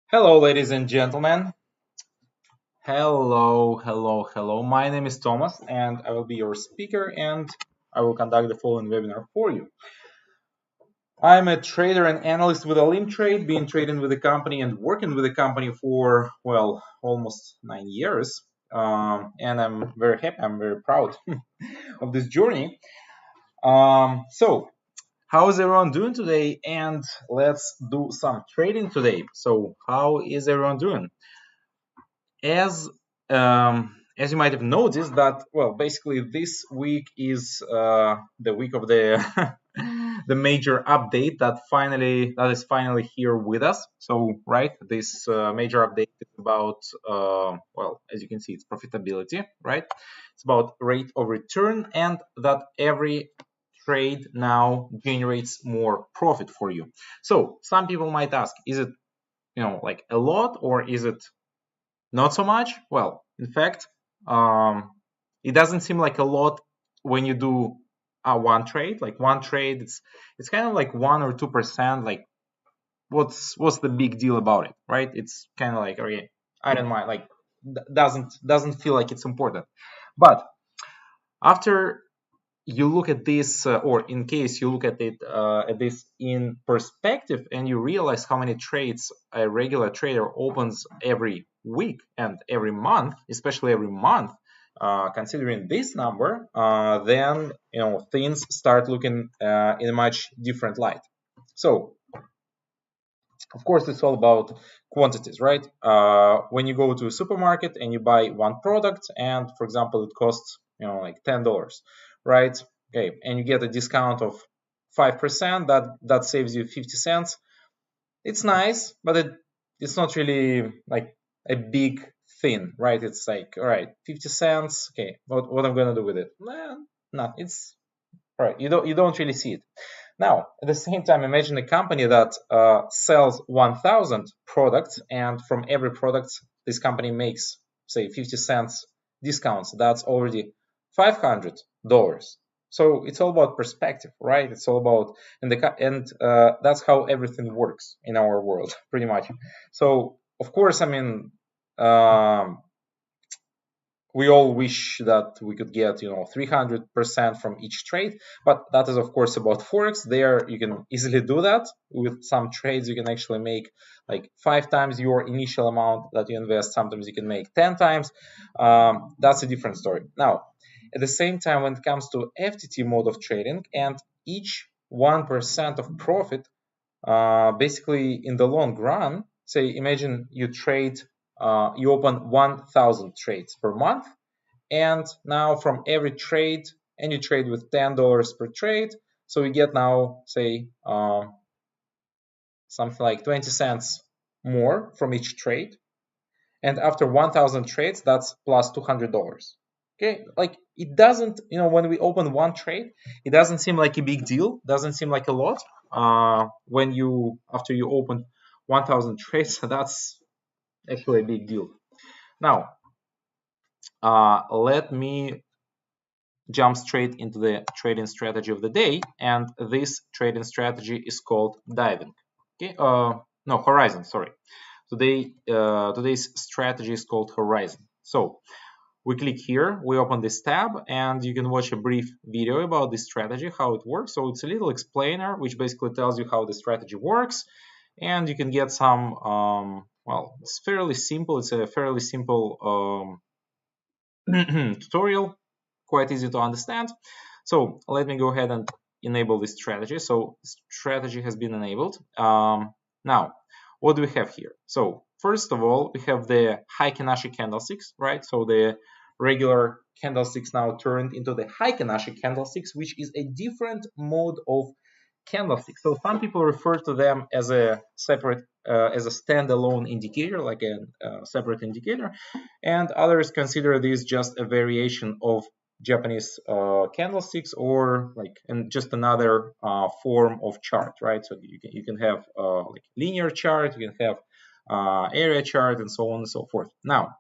Hello, ladies and gentlemen. Hello. My name is Thomas, and I will be your speaker, and I will conduct the following webinar for you. I'm a trader and analyst with Olymp Trade, been trading with the company and working with the company for, well, almost 9 years. And I'm very happy, I'm very proud of this journey. So, how is everyone doing today? And let's do some trading today. So, how is everyone doing? as as you might have noticed that, well, basically this week is the week of the the major update that is finally here with us. So right, this major update is about, well, as you can see, it's profitability, right? It's about rate of return, and that every trade now generates more profit for you. So some people might ask, is it, like a lot, or is it not so much? Well, in fact, it doesn't seem like a lot when you do one trade. Like one trade, it's kind of like 1 or 2%. Like, what's the big deal about it, right? It's kind of like, okay, I don't mind. Like, doesn't feel like it's important. But after you look at this, or in case you look at it at this in perspective, and you realize how many trades a regular trader opens every week and every month, especially every month, considering this number, then things start looking in a much different light. So of course, it's all about quantities, right? When you go to a supermarket and you buy one product, and for example, it costs like $10, right? Okay, and you get a discount of 5%. That saves you 50 cents. It's nice, but it's not really like a big thing, right? It's like, all right, 50 cents. Okay, what I'm gonna do with it? No, it's all right. You don't really see it. Now, at the same time, imagine a company that sells 1,000 products, and from every product, this company makes, say, 50 cents discounts. That's already $500. So it's all about perspective, right? It's all about, and that's how everything works in our world, pretty much. So of course, I mean, we all wish that we could get 300% from each trade, but that is of course about forex. There you can easily do that. With some trades you can actually make like 5 times your initial amount that you invest. Sometimes you can make 10 times. That's a different story. Now, at the same time, when it comes to FTT mode of trading, and each 1% of profit, basically in the long run, say, imagine you trade, you open 1,000 trades per month, and now from every trade, and you trade with $10 per trade, so you get now, say, something like 20 cents more from each trade, and after 1,000 trades, that's plus $200. Okay, like it doesn't, when we open one trade, it doesn't seem like a big deal, doesn't seem like a lot. When you, after you open 1,000 trades, that's actually a big deal. Now, let me jump straight into the trading strategy of the day, and this trading strategy is called diving. Okay, no, horizon. Sorry. Today's strategy is called horizon. So we click here, we open this tab, and you can watch a brief video about this strategy, how it works. So it's a little explainer which basically tells you how the strategy works, and you can get some, well, it's fairly simple. It's a fairly simple tutorial, quite easy to understand. So let me go ahead and enable this strategy. So strategy has been enabled. Now, what do we have here? So first of all, we have the Heikin-Ashi candlesticks, right? So the regular candlesticks now turned into the Heikin-Ashi candlesticks, which is a different mode of candlesticks. So some people refer to them as a separate, as a standalone indicator, like a separate indicator, and others consider this just a variation of Japanese candlesticks, or like, and just another form of chart, right? So you can have like linear chart, you can have area chart, and so on and so forth. Now,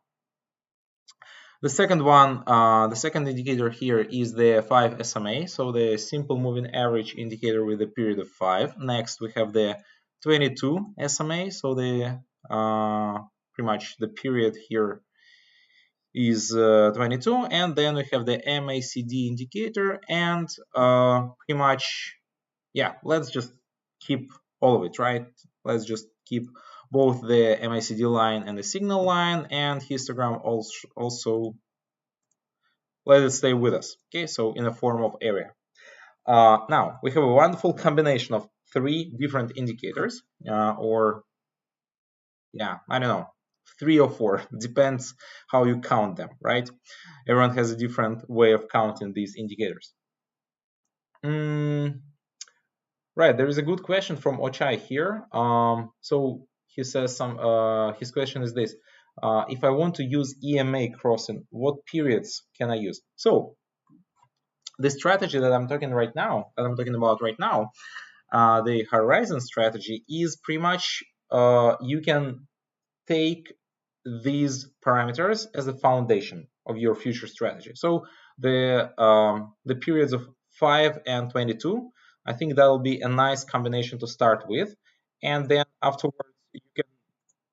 the second one, the second indicator here is the 5 SMA, so the simple moving average indicator with a period of 5. Next, we have the 22 SMA, so the pretty much the period here is 22, and then we have the MACD indicator, and pretty much, yeah, let's just keep all of it, right? Let's just keep both the MACD line and the signal line, and histogram also let it stay with us. Okay, so in the form of area. Now we have a wonderful combination of three different indicators, or yeah, I don't know, 3 or 4, depends how you count them, right? Everyone has a different way of counting these indicators. Right, there is a good question from Ochai here. So he says his question is this: if I want to use EMA crossing, what periods can I use? So the strategy that I'm talking about right now, the horizon strategy, is pretty much you can take these parameters as a foundation of your future strategy. So the periods of 5 and 22, I think that will be a nice combination to start with, and then afterwards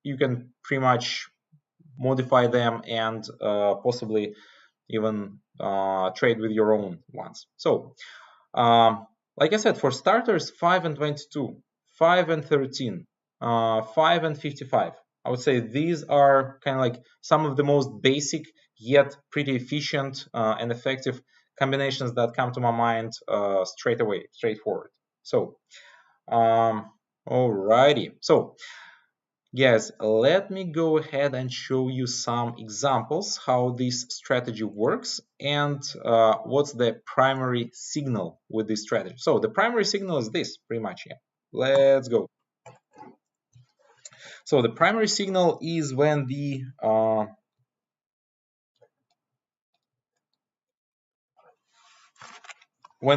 you can pretty much modify them and possibly even trade with your own ones. So like I said, for starters, 5 and 22, 5 and 13, 5 and 55. I would say these are kind of like some of the most basic yet pretty efficient and effective combinations that come to my mind straight away, straightforward. So, alrighty. So, yes, let me go ahead and show you some examples how this strategy works and what's the primary signal with this strategy. So the primary signal is this, pretty much. Yeah. Let's go. So the primary signal is when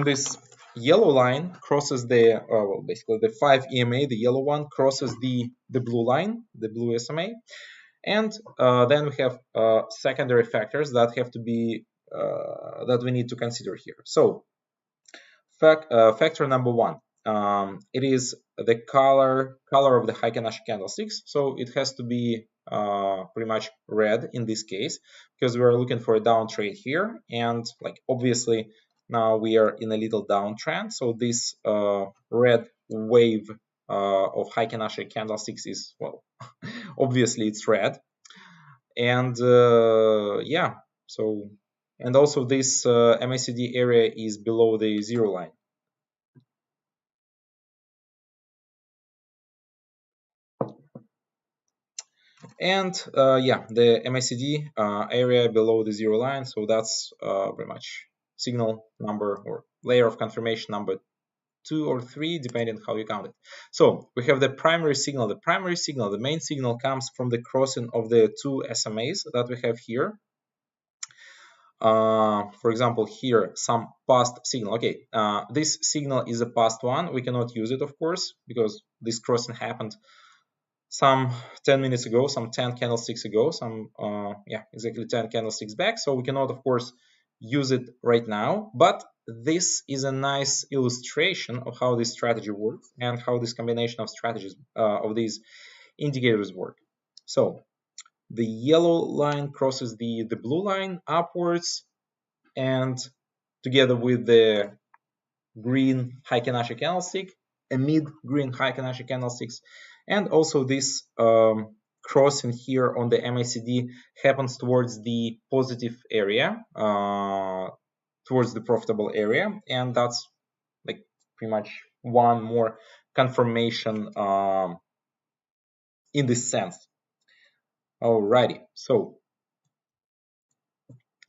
this yellow line crosses the well, basically the 5 EMA, the yellow one crosses the blue line, the blue SMA. And then we have secondary factors that have to be that we need to consider here. So factor number one, it is the color of the Heikin-Ashi candlesticks. So it has to be pretty much red in this case, because we're looking for a downtrend here, and like obviously now we are in a little downtrend. So this red wave of Heikin-Ashi candlesticks is, well, obviously it's red, and yeah, so, and also this MACD area is below the zero line. And yeah, the MACD area below the zero line, so that's very much signal number or layer of confirmation number 2 or 3, depending how you count it. So we have the primary signal. The main signal comes from the crossing of the two SMAs that we have here. For example, here some past signal. Okay, this signal is a past one. We cannot use it, of course, because this crossing happened some 10 minutes ago, some 10 candlesticks ago, yeah, exactly 10 candlesticks back. So we cannot, of course, use it right now, but this is a nice illustration of how this strategy works and how this combination of strategies of these indicators work. So the yellow line crosses the blue line upwards, and together with the green Heikin-Ashi candlestick, a mid-green Heikin-Ashi candlesticks, and also this crossing here on the MACD happens towards the positive area, towards the profitable area, and that's like pretty much one more confirmation in this sense. Alrighty, so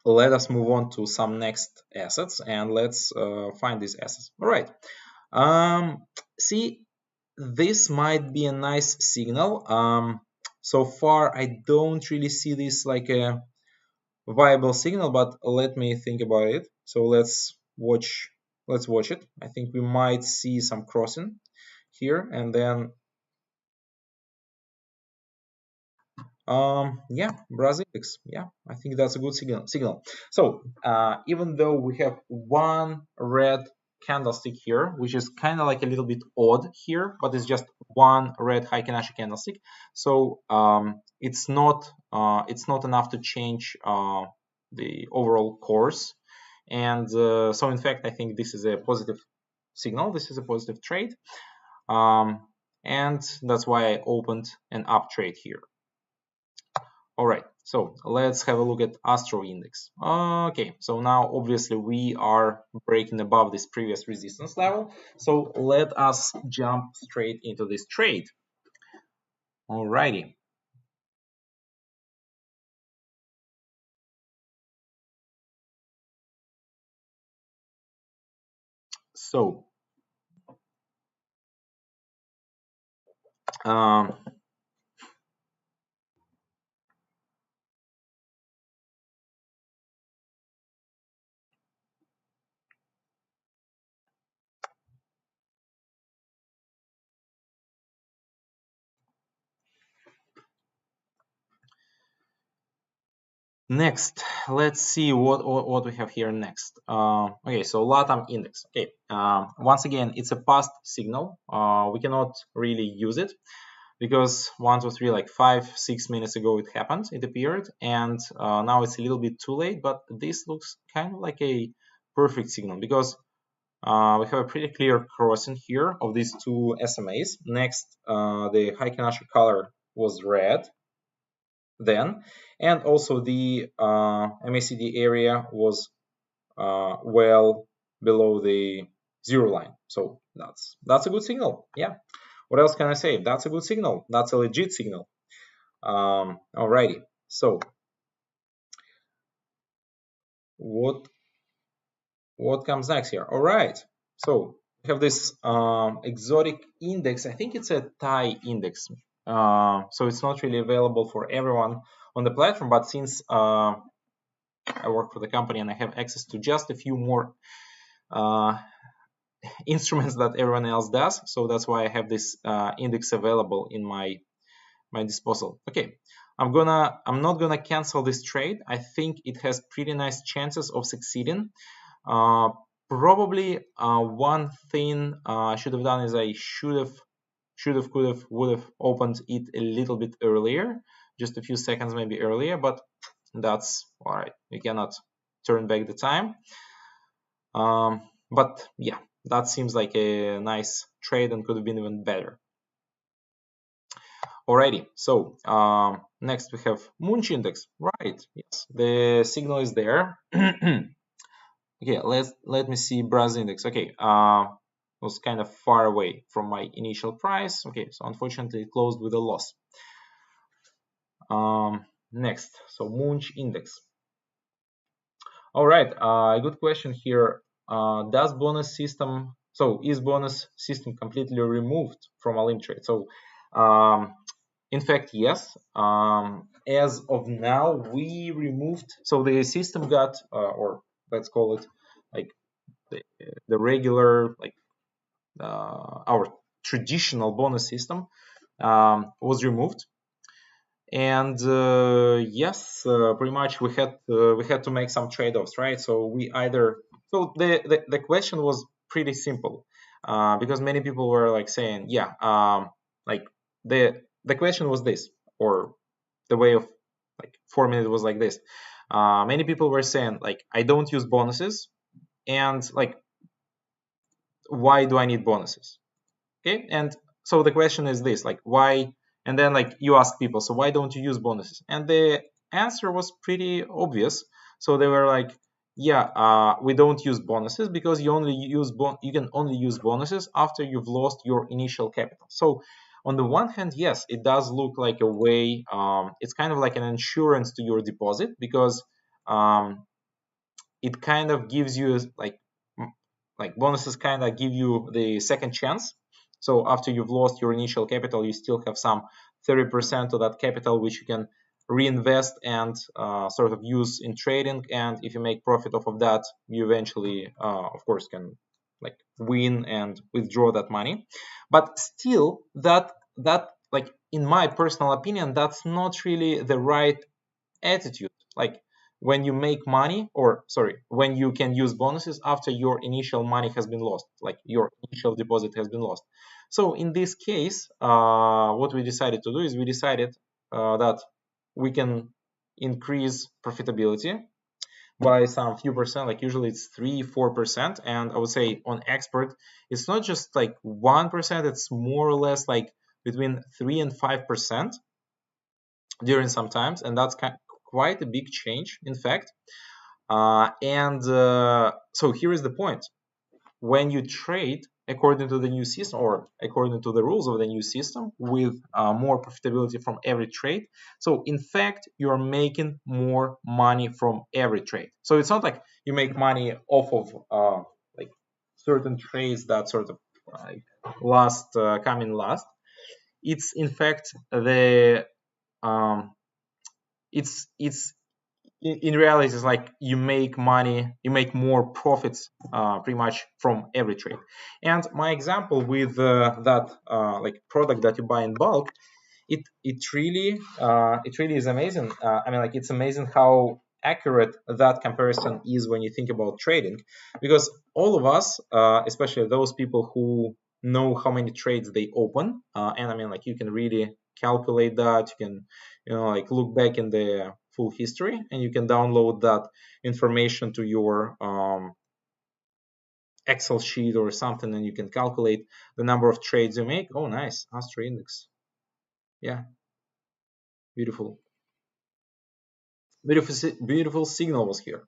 let us move on to some next assets, and let's find these assets. All right. See, this might be a nice signal. So far, I don't really see this like a viable signal, but let me think about it. So let's watch it. I think we might see some crossing here, and then yeah, Brazilix. Yeah, I think that's a good signal. So even though we have one red candlestick here, which is kind of like a little bit odd here, but it's just one red Heikin-Ashi candlestick. So it's not enough to change the overall course. And so in fact, I think this is a positive signal. This is a positive trade. And that's why I opened an up trade here. All right, so let's have a look at Astro Index. Okay, so now obviously we are breaking above this previous resistance level. So let us jump straight into this trade. All righty. So next, let's see what we have here next. Okay, so LATAM index. Okay, once again, it's a past signal. We cannot really use it because 1, 2, 3, like 5, 6 minutes ago it happened, it appeared, and now it's a little bit too late. But this looks kind of like a perfect signal because we have a pretty clear crossing here of these two SMAs. Next, the Heikin-Ashi color was red then, and also the MACD area was well below the zero line. So that's a good signal. Yeah. What else can I say? That's a good signal. That's a legit signal. Alrighty. So what comes next here? All right. So we have this exotic index. I think it's a Thai index. So it's not really available for everyone on the platform, but since I work for the company and I have access to just a few more instruments that everyone else does, so that's why I have this index available in my disposal. Okay, I'm not gonna cancel this trade. I think it has pretty nice chances of succeeding. Probably one thing I should have done is I should have, could have, would have opened it a little bit earlier, just a few seconds maybe earlier, but that's all right. We cannot turn back the time. But yeah, that seems like a nice trade and could have been even better. Alrighty, so next we have Munch index, right? Yes, the signal is there. Okay, let me see Brazil index. Okay, was kind of far away from my initial price. Okay, so unfortunately it closed with a loss. Next, so Munch index. All right, a good question here. Does bonus system, so is bonus system completely removed from Olymp Trade? So in fact, yes. As of now, we removed, so the system got, or let's call it like the regular, like our traditional bonus system was removed. And yes, pretty much we had to make some trade-offs, right? So we either, so the question was pretty simple because many people were like saying, yeah, like the question was this, or the way of like forming it was like this. Many people were saying like, I don't use bonuses, and like, why do I need bonuses? Okay, and so the question is this, like, why? And then like you ask people, so why don't you use bonuses? And the answer was pretty obvious. So they were like, yeah, we don't use bonuses because you can only use bonuses after you've lost your initial capital. So on the one hand, yes, it does look like a way, it's kind of like an insurance to your deposit because it kind of gives you like bonuses kind of give you the second chance. So after you've lost your initial capital, you still have some 30% of that capital which you can reinvest and sort of use in trading. And if you make profit off of that, you eventually, of course, can like win and withdraw that money. But still, that like in my personal opinion, that's not really the right attitude. Like when you make money, or sorry, when you can use bonuses after your initial money has been lost, like your initial deposit has been lost. So in this case, what we decided to do is we decided that we can increase profitability by some few percent, like usually it's 3-4%. And I would say on expert, it's not just like 1%, it's more or less like between 3 and 5% during some times. And that's quite a big change, in fact. So here is the point. When you trade according to the new system, or according to the rules of the new system, with more profitability from every trade, so in fact you're making more money from every trade. So it's not like you make money off of like certain trades that sort of come in last. It's in fact the it's in reality, it's like you make money, you make more profits pretty much from every trade. And my example with that like product that you buy in bulk, it really is amazing. I mean, like, it's amazing how accurate that comparison is when you think about trading, because all of us, especially those people who know how many trades they open, and I mean, like, you can really calculate that. You can, like, look back in the full history, and you can download that information to your Excel sheet or something, and you can calculate the number of trades you make. Oh, nice, Astra Index. Yeah, beautiful. Beautiful signal was here.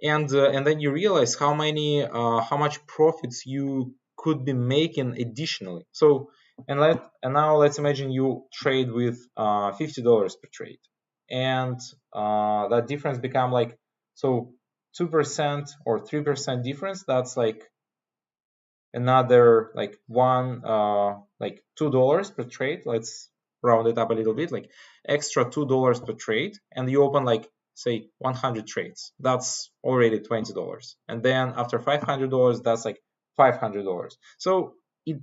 And then you realize how much profits you could be making additionally. So and now let's imagine you trade with $50 per trade, and that difference become like, so 2% or 3% difference, that's like another like like $2 per trade. Let's round it up a little bit, like extra $2 per trade, and you open like, say, 100 trades. That's already $20. And then after $500, that's like $500. So it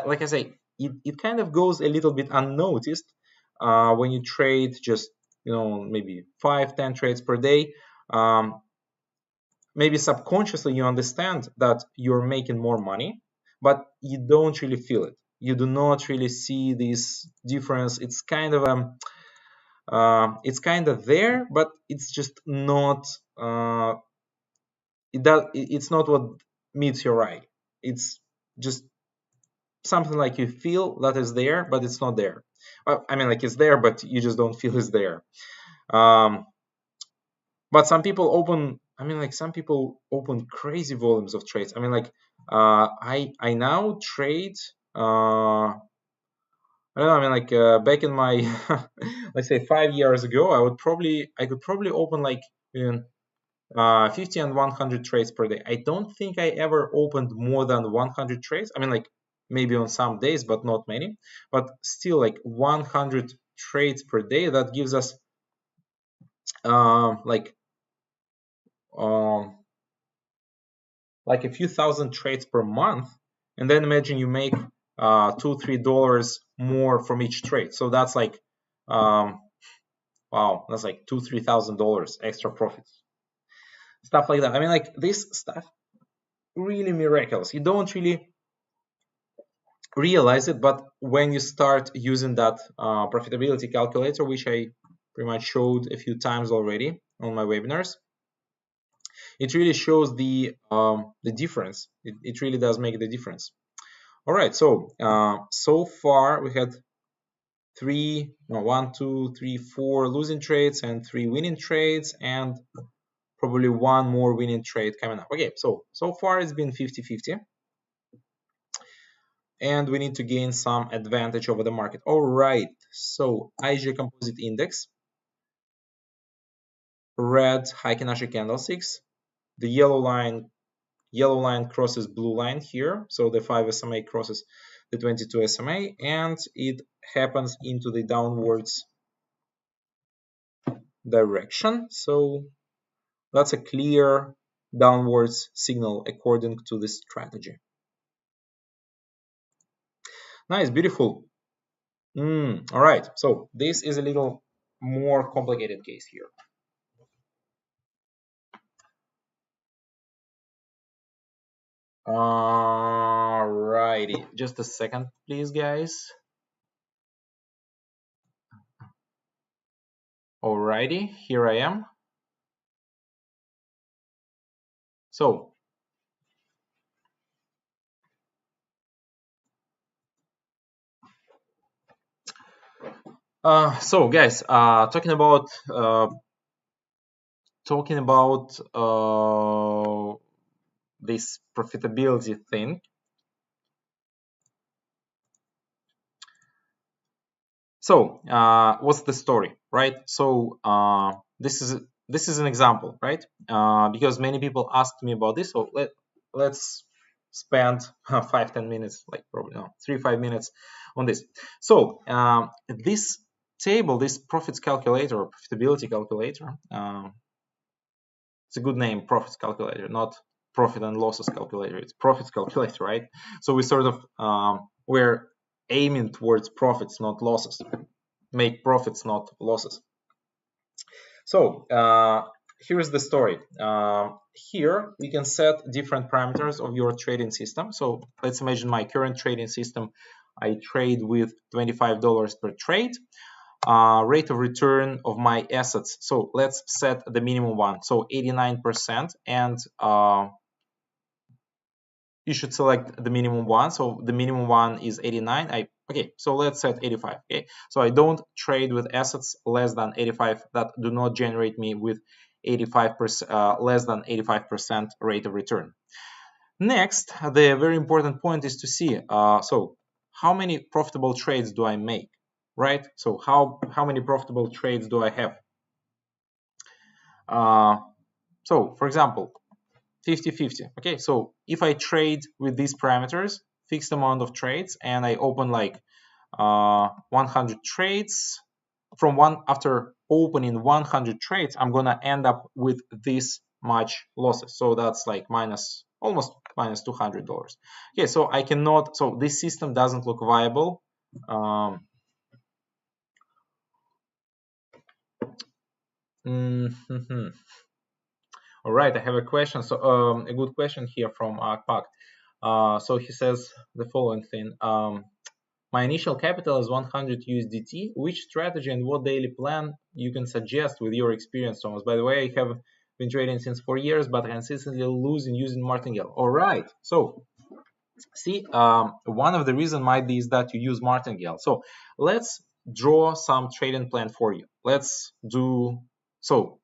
like I say, it kind of goes a little bit unnoticed when you trade just, maybe 5-10 trades per day. Maybe subconsciously you understand that you're making more money, but you don't really feel it. You do not really see this difference. It's kind of there, but it's just not. It's not what meets your eye. It's just something like you feel that is there, but it's not there. I mean, like, it's there, but you just don't feel it's there. But some people open crazy volumes of trades. I mean, like, I now trade, I don't know, I mean, like, back in my let's say 5 years ago, I could probably open like 50 and 100 trades per day. I don't think I ever opened more than 100 trades. I mean, like, maybe on some days, but not many. But still, like, 100 trades per day, that gives us like a few thousand trades per month. And then imagine you make $2-3 more from each trade. So that's like, wow, that's like $2,000-3,000 extra profits, stuff like that. I mean, like, this stuff really miraculous. You don't really realize it, but when you start using that profitability calculator, which I pretty much showed a few times already on my webinars, it really shows the difference. It really does make the difference. All right, so so far we had 4 losing trades and 3 winning trades, and probably 1 more winning trade coming up. Okay, so far it's been 50-50, and we need to gain some advantage over the market. All right, so IG Composite Index, red Heikin-Ashi candlesticks, the yellow line crosses blue line here, so the 5 SMA crosses the 22 SMA, and it happens into the downwards direction. So that's a clear downwards signal according to this strategy. Nice, beautiful. All right, so this is a little more complicated case here. Alrighty, just a second, please, guys. Alrighty, here I am. So, guys, talking about this profitability thing. So, what's the story, right? So, this is an example, right? Because many people asked me about this. So let's spend 5-10 minutes, like probably no 3-5 minutes on this. So, this table, this profits calculator or profitability calculator, it's a good name, profits calculator, not profit and losses calculator. It's profits calculator, right? So we sort of we're aiming towards profits, not losses. Make profits, not losses. So here's the story. Here we can set different parameters of your trading system. So let's imagine my current trading system. I trade with $25 per trade. Rate of return of my assets. So let's set the minimum one. So 89%, and you should select the minimum one. So the minimum one is 89. Okay, so let's set 85. Okay, so I don't trade with assets less than 85 that do not generate me with 85% less than 85% rate of return. Next, the very important point is to see so how many profitable trades do I make, right? So how many profitable trades do I have? So for example, 50-50. Okay, so if I trade with these parameters, fixed amount of trades, and I open like 100 trades, after opening 100 trades, I'm gonna end up with this much losses. So that's like almost minus $200. Okay, so I cannot. So this system doesn't look viable. All right, I have a question. So a good question here from Akpak. So he says the following thing. My initial capital is 100 USDT. Which strategy and what daily plan you can suggest with your experience, Thomas? By the way, I have been trading since 4 years, but consistently losing using martingale. All right. So see, one of the reasons might be is that you use martingale. So let's draw some trading plan for you. Let's do so.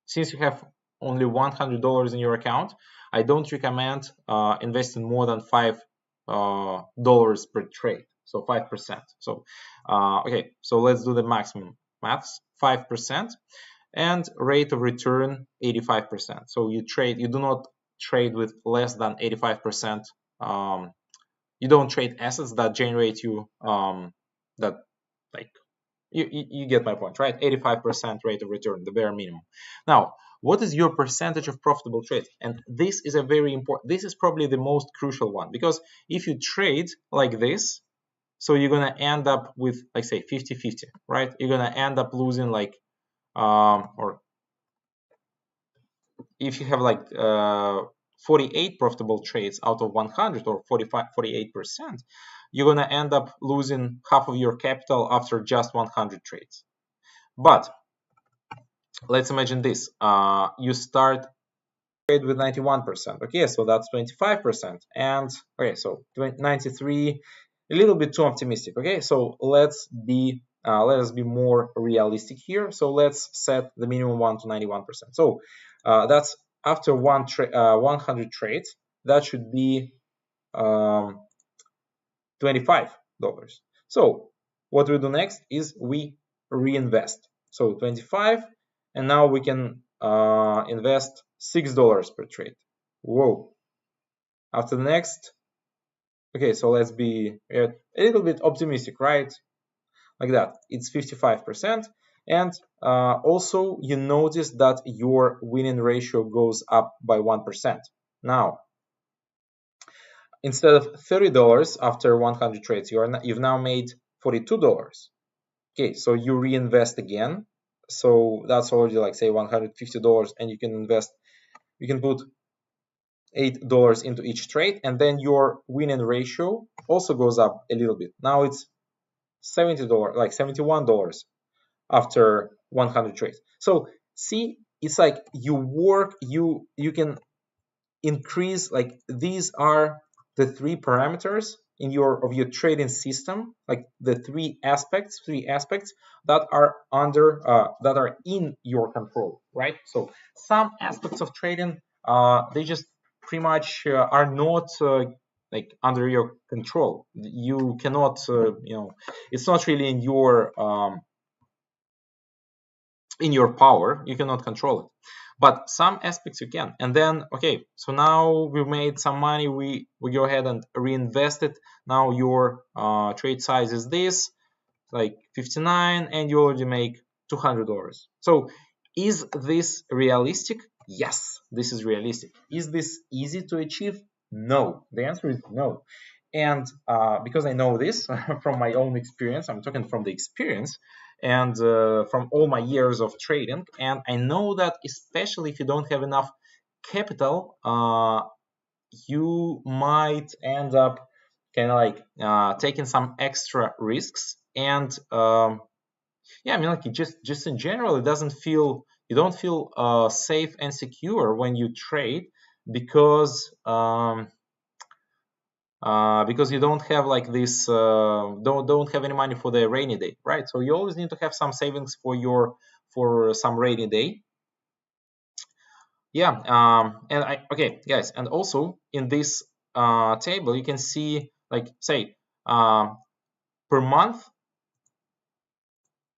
Since you have only $100 in your account, I don't recommend investing more than $5 per trade, so 5%. So okay, so let's do the maximum maths. 5% and rate of return 85%. So you do not trade with less than 85%. You don't trade assets that generate you that like you get my point, right? 85% rate of return, the bare minimum. Now, what is your percentage of profitable trades? And this is a very important, this is probably the most crucial one, because if you trade like this, so you're going to end up with, like, say 50-50, right? You're going to end up losing like, or if you have like 48 profitable trades out of 100 or 48%, you're going to end up losing half of your capital after just 100 trades. But let's imagine this. You start trade with 91%. Okay, so that's 25%. And okay, so 93, a little bit too optimistic. Okay, so let us be more realistic here. So let's set the minimum one to 91%. So that's after 100 trades. That should be $25. So what we do next is we reinvest. So 25, and now we can invest $6 per trade. Whoa. After the next, okay, so let's be a little bit optimistic, right? Like that. It's 55%. And also you notice that your winning ratio goes up by 1%. Now, instead of $30 after 100 trades, you've now made $42. Okay, so you reinvest again. So that's already like say $150, and you can put $8 into each trade, and then your winning ratio also goes up a little bit. Now it's $70, like $71 after 100 trades. So see, it's like you work, you can increase, like these are the three parameters in your trading system, like the three aspects that are under that are in your control, right? So some aspects of trading they just pretty much are not like under your control. You cannot it's not really in your power. You cannot control it, but some aspects you can. And then okay, so now we made some money, we go ahead and reinvest it. Now your trade size is this, like 59, and you already make $200. So is this realistic? Yes, this is realistic. Is this easy to achieve? No, the answer is no. And because I know this from my own experience, I'm talking from the experience and from all my years of trading, and I know that especially if you don't have enough capital, you might end up kind of like taking some extra risks. And yeah, I mean, like just in general, you don't feel safe and secure when you trade, because you don't have like this don't have any money for the rainy day, right? So you always need to have some savings for some rainy day. Yeah. And okay guys, and also in this table you can see, like, say per month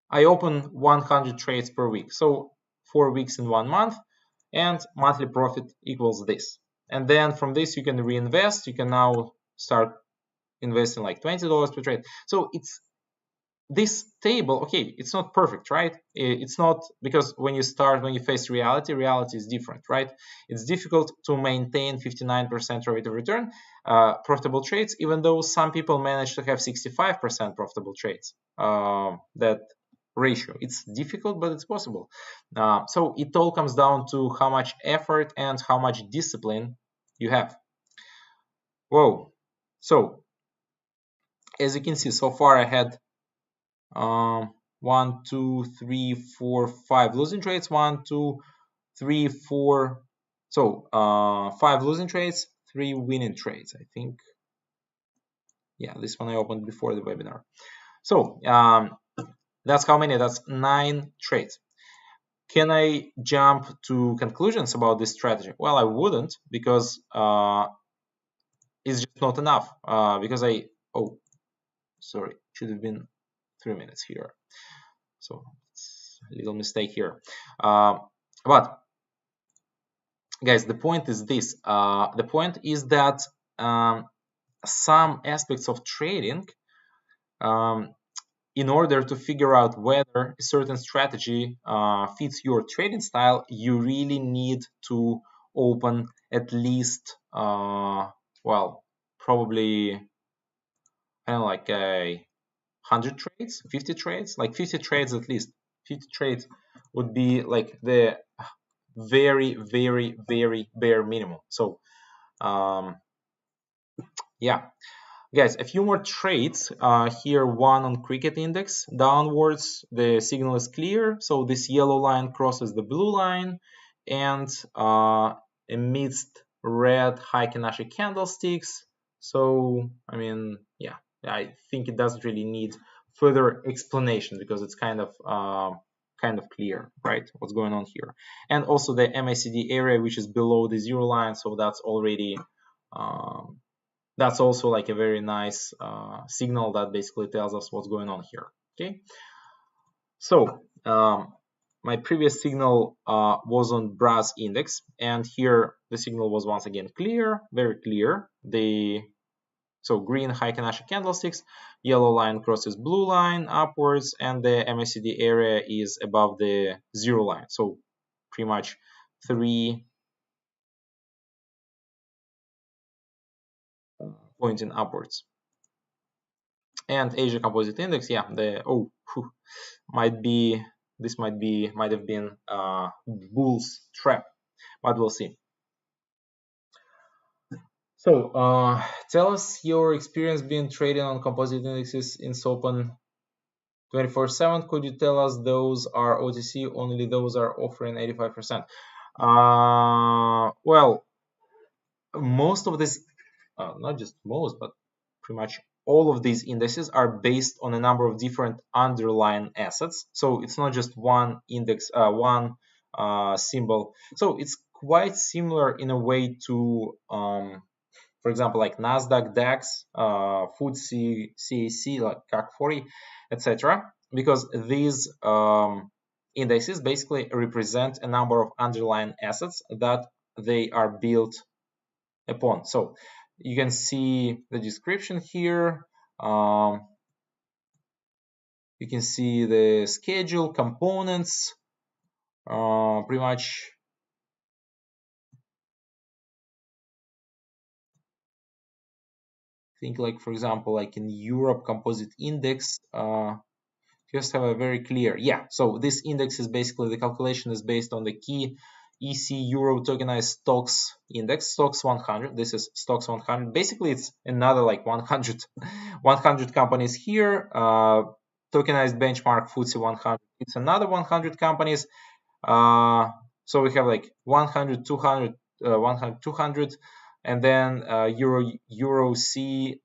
I open 100 trades per week, so 4 weeks in 1 month, and monthly profit equals this. And then from this you can reinvest. You can now start investing like $20 per trade. So it's this table, okay, it's not perfect, right? It's not, because when you face reality is different, right? It's difficult to maintain 59% rate of return profitable trades, even though some people manage to have 65% profitable trades. That ratio, it's difficult, but it's possible. So it all comes down to how much effort and how much discipline you have. Whoa. So as you can see, so far I had 1, 2, 3, 4, 5 losing trades. 1, 2, 3, 4. So 5 losing trades, 3 winning trades, I think. Yeah, this one I opened before the webinar. So that's how many? That's 9 trades. Can I jump to conclusions about this strategy? Well, I wouldn't, because it's just not enough. Because sorry, should have been 3 minutes here. So it's a little mistake here. But guys, the point is this. The point is that some aspects of trading, in order to figure out whether a certain strategy fits your trading style, you really need to open at least, well, probably kind of like 100 trades, 50 trades, like 50 trades at least. 50 trades would be like the very, very, very bare minimum. So yeah, guys, a few more trades here. One on cricket index downwards, the signal is clear, so this yellow line crosses the blue line, and amidst red Heikin-Ashi candlesticks. So I mean, yeah, I think it doesn't really need further explanation, because it's kind of clear, right, what's going on here. And also the MACD area, which is below the zero line, so that's already that's also like a very nice signal that basically tells us what's going on here. Okay, so my previous signal was on brass index, and here the signal was once again clear, very clear. So green Heikin-Ashi candlesticks, yellow line crosses blue line upwards, and the MACD area is above the zero line. So pretty much 3 pointing upwards. And Asia Composite Index, yeah, might have been bull's trap, but we'll see. So, tell us your experience being trading on composite indexes in Open 24/7. Could you tell us those are OTC? Only those are offering 85%. Well, most of this, not just most, but pretty much all of these indices are based on a number of different underlying assets. So it's not just one index, one symbol. So it's quite similar in a way to, for example, like Nasdaq, DAX, FTSE, CAC, like CAC 40, etc. Because these indices basically represent a number of underlying assets that they are built upon. So you can see the description here. You can see the schedule, components, pretty much. Think like, for example, like in Europe Composite Index, just have a very clear, yeah. So this index is basically, the calculation is based on the key EC Euro tokenized stocks index, stocks 100. This is stocks 100. Basically, it's another like 100 companies here. Tokenized benchmark FTSE 100. It's another 100 companies. So we have like 100, 200, 100, 200, and then Euro C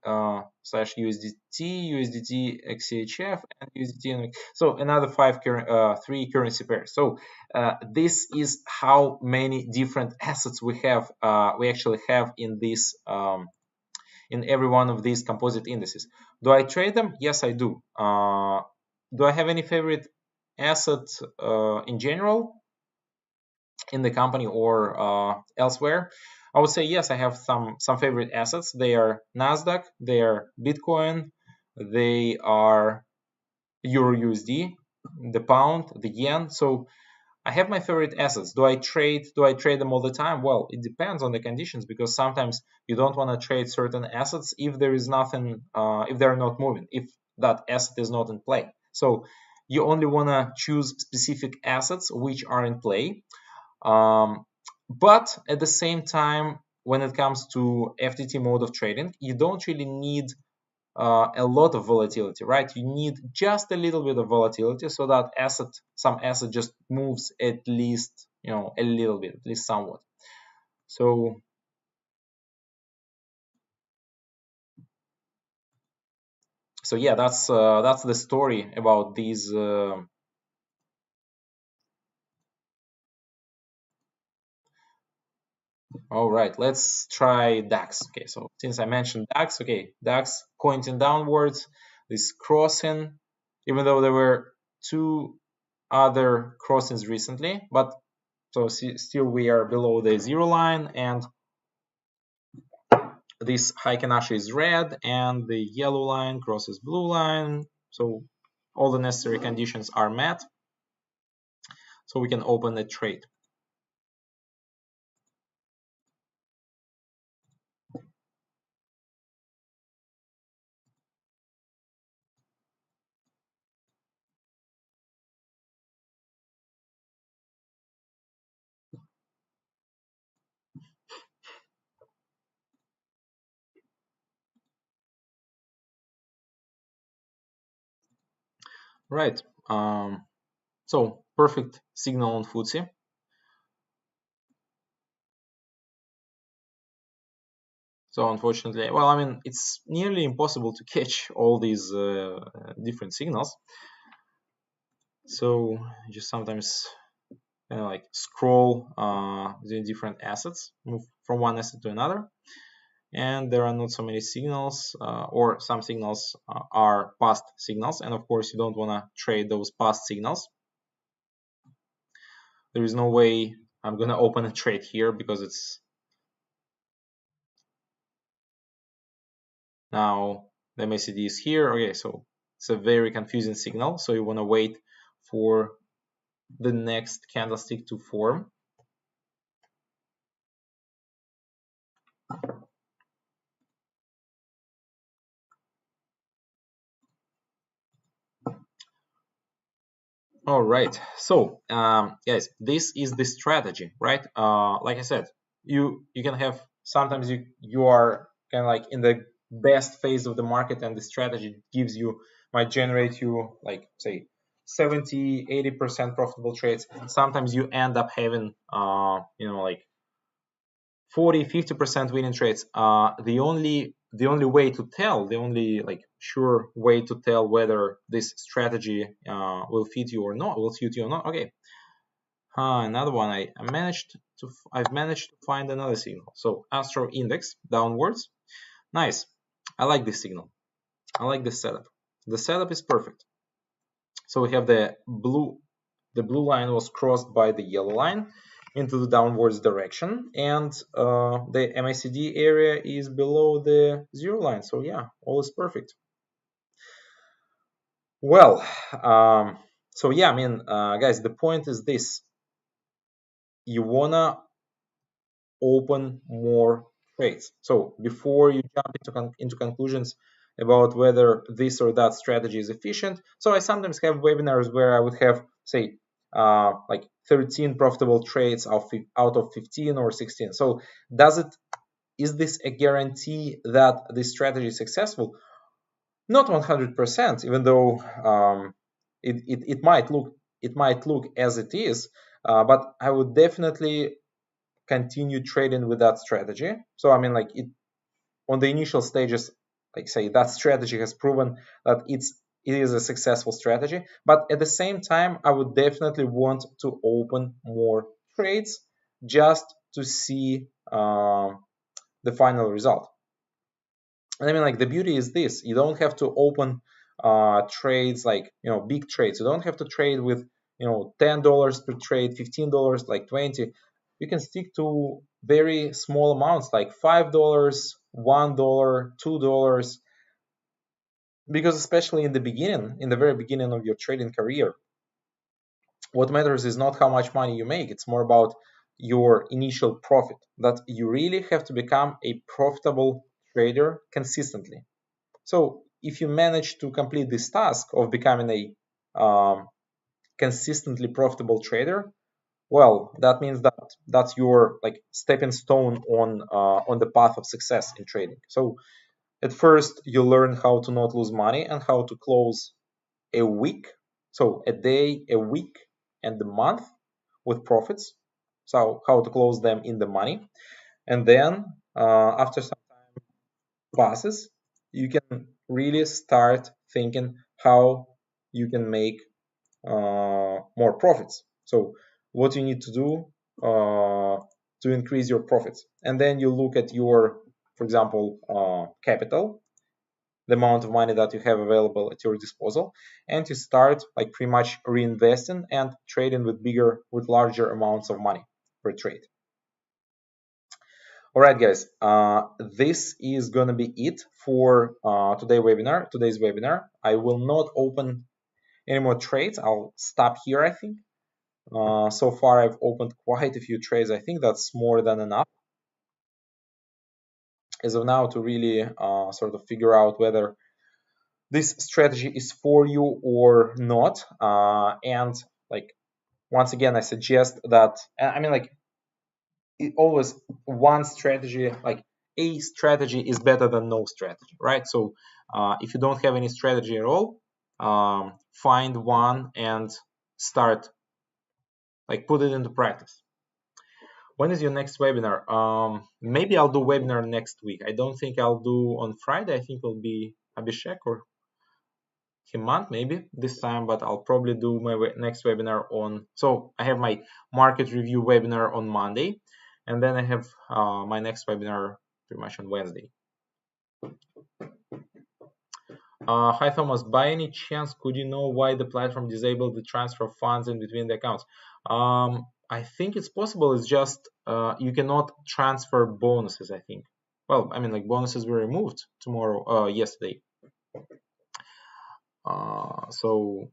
slash USDT, XCHF, and USDT. So another three currency pairs. So this is how many different assets we have. We actually have in this. In every one of these composite indices. Do I trade them? Yes, I do. Do I have any favorite asset in general in the company or elsewhere? I would say yes, I have some favorite assets. They are Nasdaq, they are Bitcoin, they are Euro USD, the pound, the yen. So I have my favorite assets. Do I trade them all the time? Well, it depends on the conditions, because sometimes you don't want to trade certain assets if there is nothing, if they're not moving, if that asset is not in play. So you only want to choose specific assets which are in play. But at the same time, when it comes to FTT mode of trading, you don't really need a lot of volatility, right? You need just a little bit of volatility so that some asset just moves at least, a little bit, at least somewhat. So yeah, that's the story about these. All right, let's try DAX. Okay, so since I mentioned DAX, okay, DAX pointing downwards, this crossing, even though there were two other crossings recently, but so still we are below the zero line, and this Heiken-Ashe is red, and the yellow line crosses blue line. So all the necessary conditions are met, so we can open a trade. Right. So perfect signal on FTSE. So unfortunately, well, I mean, it's nearly impossible to catch all these different signals. So just sometimes like scroll the different assets, move from one asset to another, and there are not so many signals, or some signals are past signals, and of course you don't want to trade those past signals. There is no way I'm gonna open a trade here, because it's now the MACD is here. Okay, so it's a very confusing signal, so you want to wait for the next candlestick to form. All right, so guys, this is the strategy, right? Like I said, you can have sometimes you are kind of like in the best phase of the market, and the strategy might generate you like say 70-80% profitable trades. Sometimes you end up having like 40-50% winning trades. The only way to tell, the only like sure way to tell whether this strategy will fit you or not, Okay, another one. I've managed to find another signal. So Astro Index downwards. Nice. I like this signal. I like this setup. The setup is perfect. So we have the blue line was crossed by the yellow line into the downwards direction, and the MACD area is below the zero line. So yeah, all is perfect. Well, so yeah, I mean, guys, the point is this: you wanna open more trades. So before you jump into conclusions about whether this or that strategy is efficient, so I sometimes have webinars where I would have, say, like 13 profitable trades out of 15 or 16. So is this a guarantee that this strategy is successful? Not 100%, even though it might look as it is, but I would definitely continue trading with that strategy. So I mean, like on the initial stages, like say that strategy has proven that it is a successful strategy. But at the same time, I would definitely want to open more trades just to see the final result. And I mean, like the beauty is this: you don't have to open trades like big trades. You don't have to trade with $10 per trade, $15, like 20. You can stick to very small amounts like $5, $1, $2, because especially in the very beginning of your trading career, what matters is not how much money you make. It's more about your initial profit. That you really have to become a profitable trader consistently. So if you manage to complete this task of becoming a consistently profitable trader, well, that means that's your like stepping stone on the path of success in trading. So at first you learn how to not lose money and how to close a week, so a day, a week, and a month with profits. So how to close them in the money, and then after some passes, you can really start thinking how you can make more profits. So what you need to do to increase your profits, and then you look at your, for example, capital, the amount of money that you have available at your disposal, and you start like pretty much reinvesting and trading with larger amounts of money per trade. All right, guys, this is gonna be it for today's webinar. I will not open any more trades. I'll stop here, I think. So far, I've opened quite a few trades. I think that's more than enough as of now to really sort of figure out whether this strategy is for you or not. And like once again, I suggest that I mean like always one strategy, like a strategy is better than no strategy, right? So if you don't have any strategy at all, find one and start, like put it into practice. When is your next webinar? Maybe I'll do webinar next week. I don't think I'll do on Friday. I think it'll be Abhishek or Himant maybe this time, but I'll probably do my next webinar on, so I have my market review webinar on Monday, and then I have my next webinar pretty much on Wednesday. Hi Thomas, by any chance could you know why the platform disabled the transfer of funds in between the accounts? I think it's possible. It's just you cannot transfer bonuses, I think. Well, I mean, like bonuses were removed yesterday. So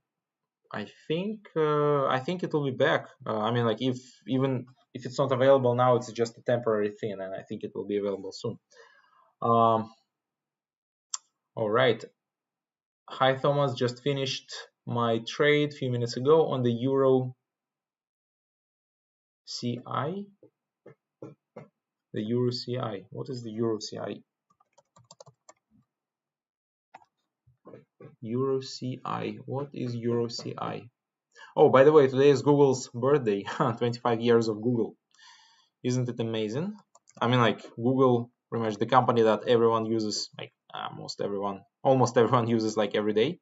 I think it will be back. I mean, like even if it's not available now, it's just a temporary thing, and I think it will be available soon. All right. Hi Thomas, just finished my trade a few minutes ago on the Euro CI. The Euro CI. What is the Euro CI? Euro CI. What is Euro CI? Oh, by the way, today is Google's birthday. 25 years of Google. Isn't it amazing? I mean, like Google, pretty much the company that everyone uses, like almost everyone uses like every day.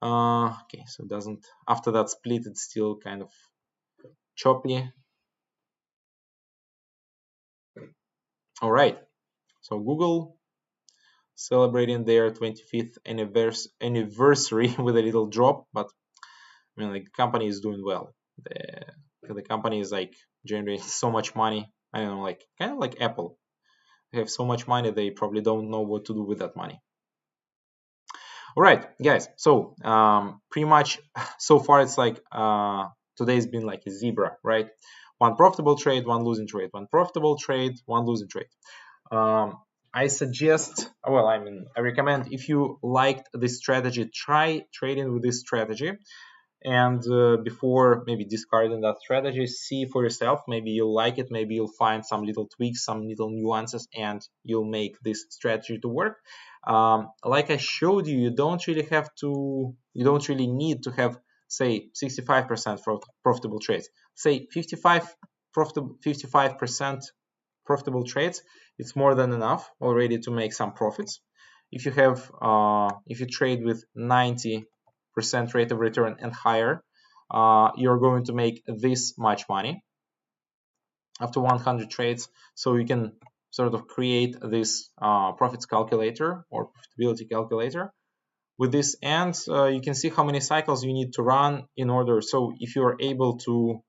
Okay, so it doesn't, after that split, it's still kind of choppy. All right, so Google celebrating their 25th anniversary with a little drop, but I mean, like the company is doing well. The company is like generating so much money. I don't know, like kind of like Apple. They have so much money, they probably don't know what to do with that money. All right, guys. So pretty much so far it's like today's been like a zebra, right? One profitable trade, one losing trade, one profitable trade, one losing trade. I suggest, well, I recommend if you liked this strategy, try trading with this strategy. And before maybe discarding that strategy, see for yourself. Maybe you'll like it. Maybe you'll find some little tweaks, some little nuances, and you'll make this strategy to work. Like I showed you, you don't really need to have, say, 65% profitable trades. Say 55% profitable trades. It's more than enough already to make some profits. If you trade with 90% rate of return and higher, you're going to make this much money after 100 trades. So you can sort of create this profits calculator or profitability calculator with this, and you can see how many cycles you need to run in order. So if you're able to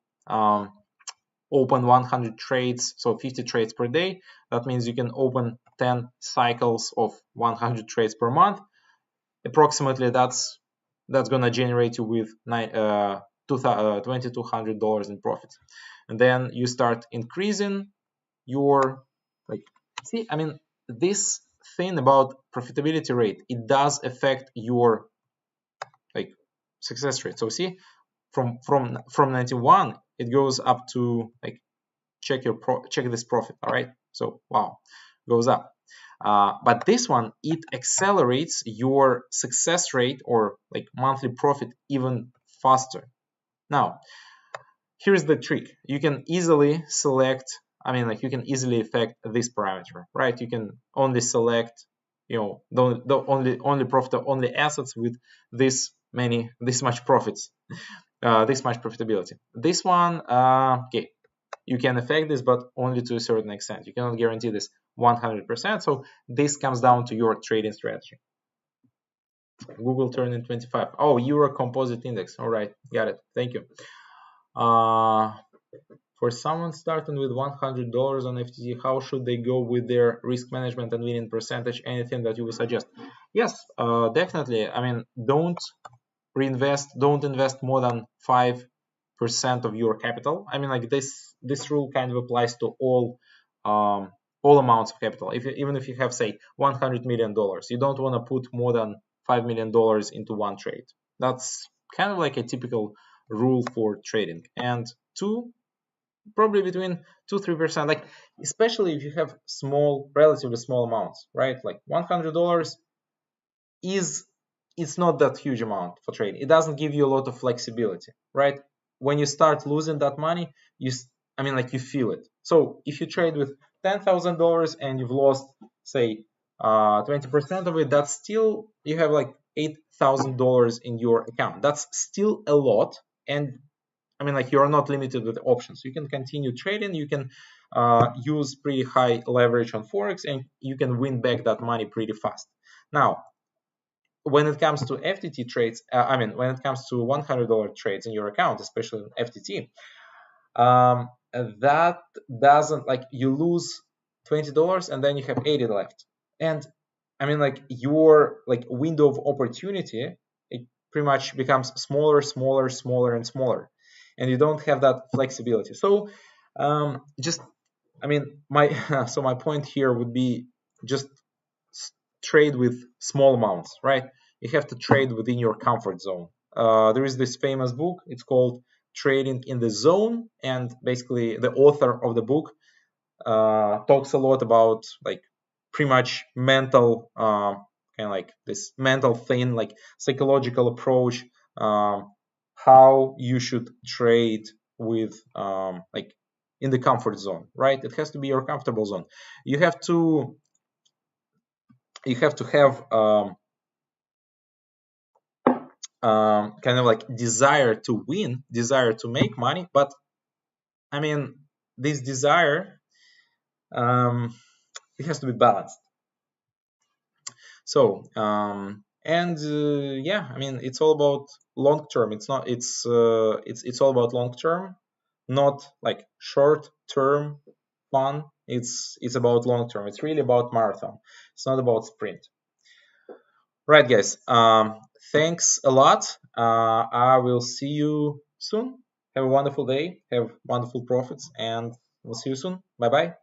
open 100 trades, so 50 trades per day, that means you can open 10 cycles of 100 trades per month. Approximately that's going to generate you with $2,200 in profit. And then you start increasing your, like, see, I mean, this thing about profitability rate, it does affect your like success rate. So see, from 91, it goes up to, like, check this profit. All right, so wow, goes up. But this one, it accelerates your success rate or like monthly profit even faster. Now, here's the trick. You can easily select, you can easily affect this parameter, right? You can only select, the only profit, only assets with this much profits, this much profitability. This one, okay, you can affect this, but only to a certain extent. You cannot guarantee this 100%. So this comes down to your trading strategy. Google turning 25. Oh, Euro Composite Index. All right, got it. Thank you. For someone starting with $100 on FTT, how should they go with their risk management and winning percentage? Anything that you would suggest? Yes, definitely. Don't invest more than 5% of your capital. This rule kind of applies to all amounts of capital. Even if you have, say, $100 million, you don't want to put more than $5 million into one trade. That's kind of like a typical rule for trading. And probably between 2-3%, like especially if you have relatively small amounts, right? Like $100 it's not that huge amount for trading. It doesn't give you a lot of flexibility, right? When you start losing that money, you feel it. So if you trade with $10,000 and you've lost, say, 20% of it, that's still, you have like $8,000 in your account. That's still a lot. And you're not limited with options. You can continue trading. You can use pretty high leverage on Forex, and you can win back that money pretty fast. Now, when it comes to FTT trades, when it comes to $100 trades in your account, especially in FTT, that doesn't, like, you lose $20 and then you have 80 left. And your window of opportunity, it pretty much becomes smaller, and smaller, and you don't have that flexibility. So my point here would be just trade with small amounts, right? You have to trade within your comfort zone. There is this famous book. It's called Trading in the Zone, and basically the author of the book talks a lot about like pretty much mental kind of like this mental thing, like psychological approach, how you should trade with like in the comfort zone, right? It has to be your comfortable zone. You have to have kind of like desire to win, desire to make money, but I mean this desire, it has to be balanced. So and yeah, I mean it's all about long term. It's not it's all about long term, not like short term fun. It's about long term. It's really about marathon. It's not about sprint. Right, guys. Thanks a lot. I will see you soon. Have a wonderful day. Have wonderful profits, and we'll see you soon. Bye bye.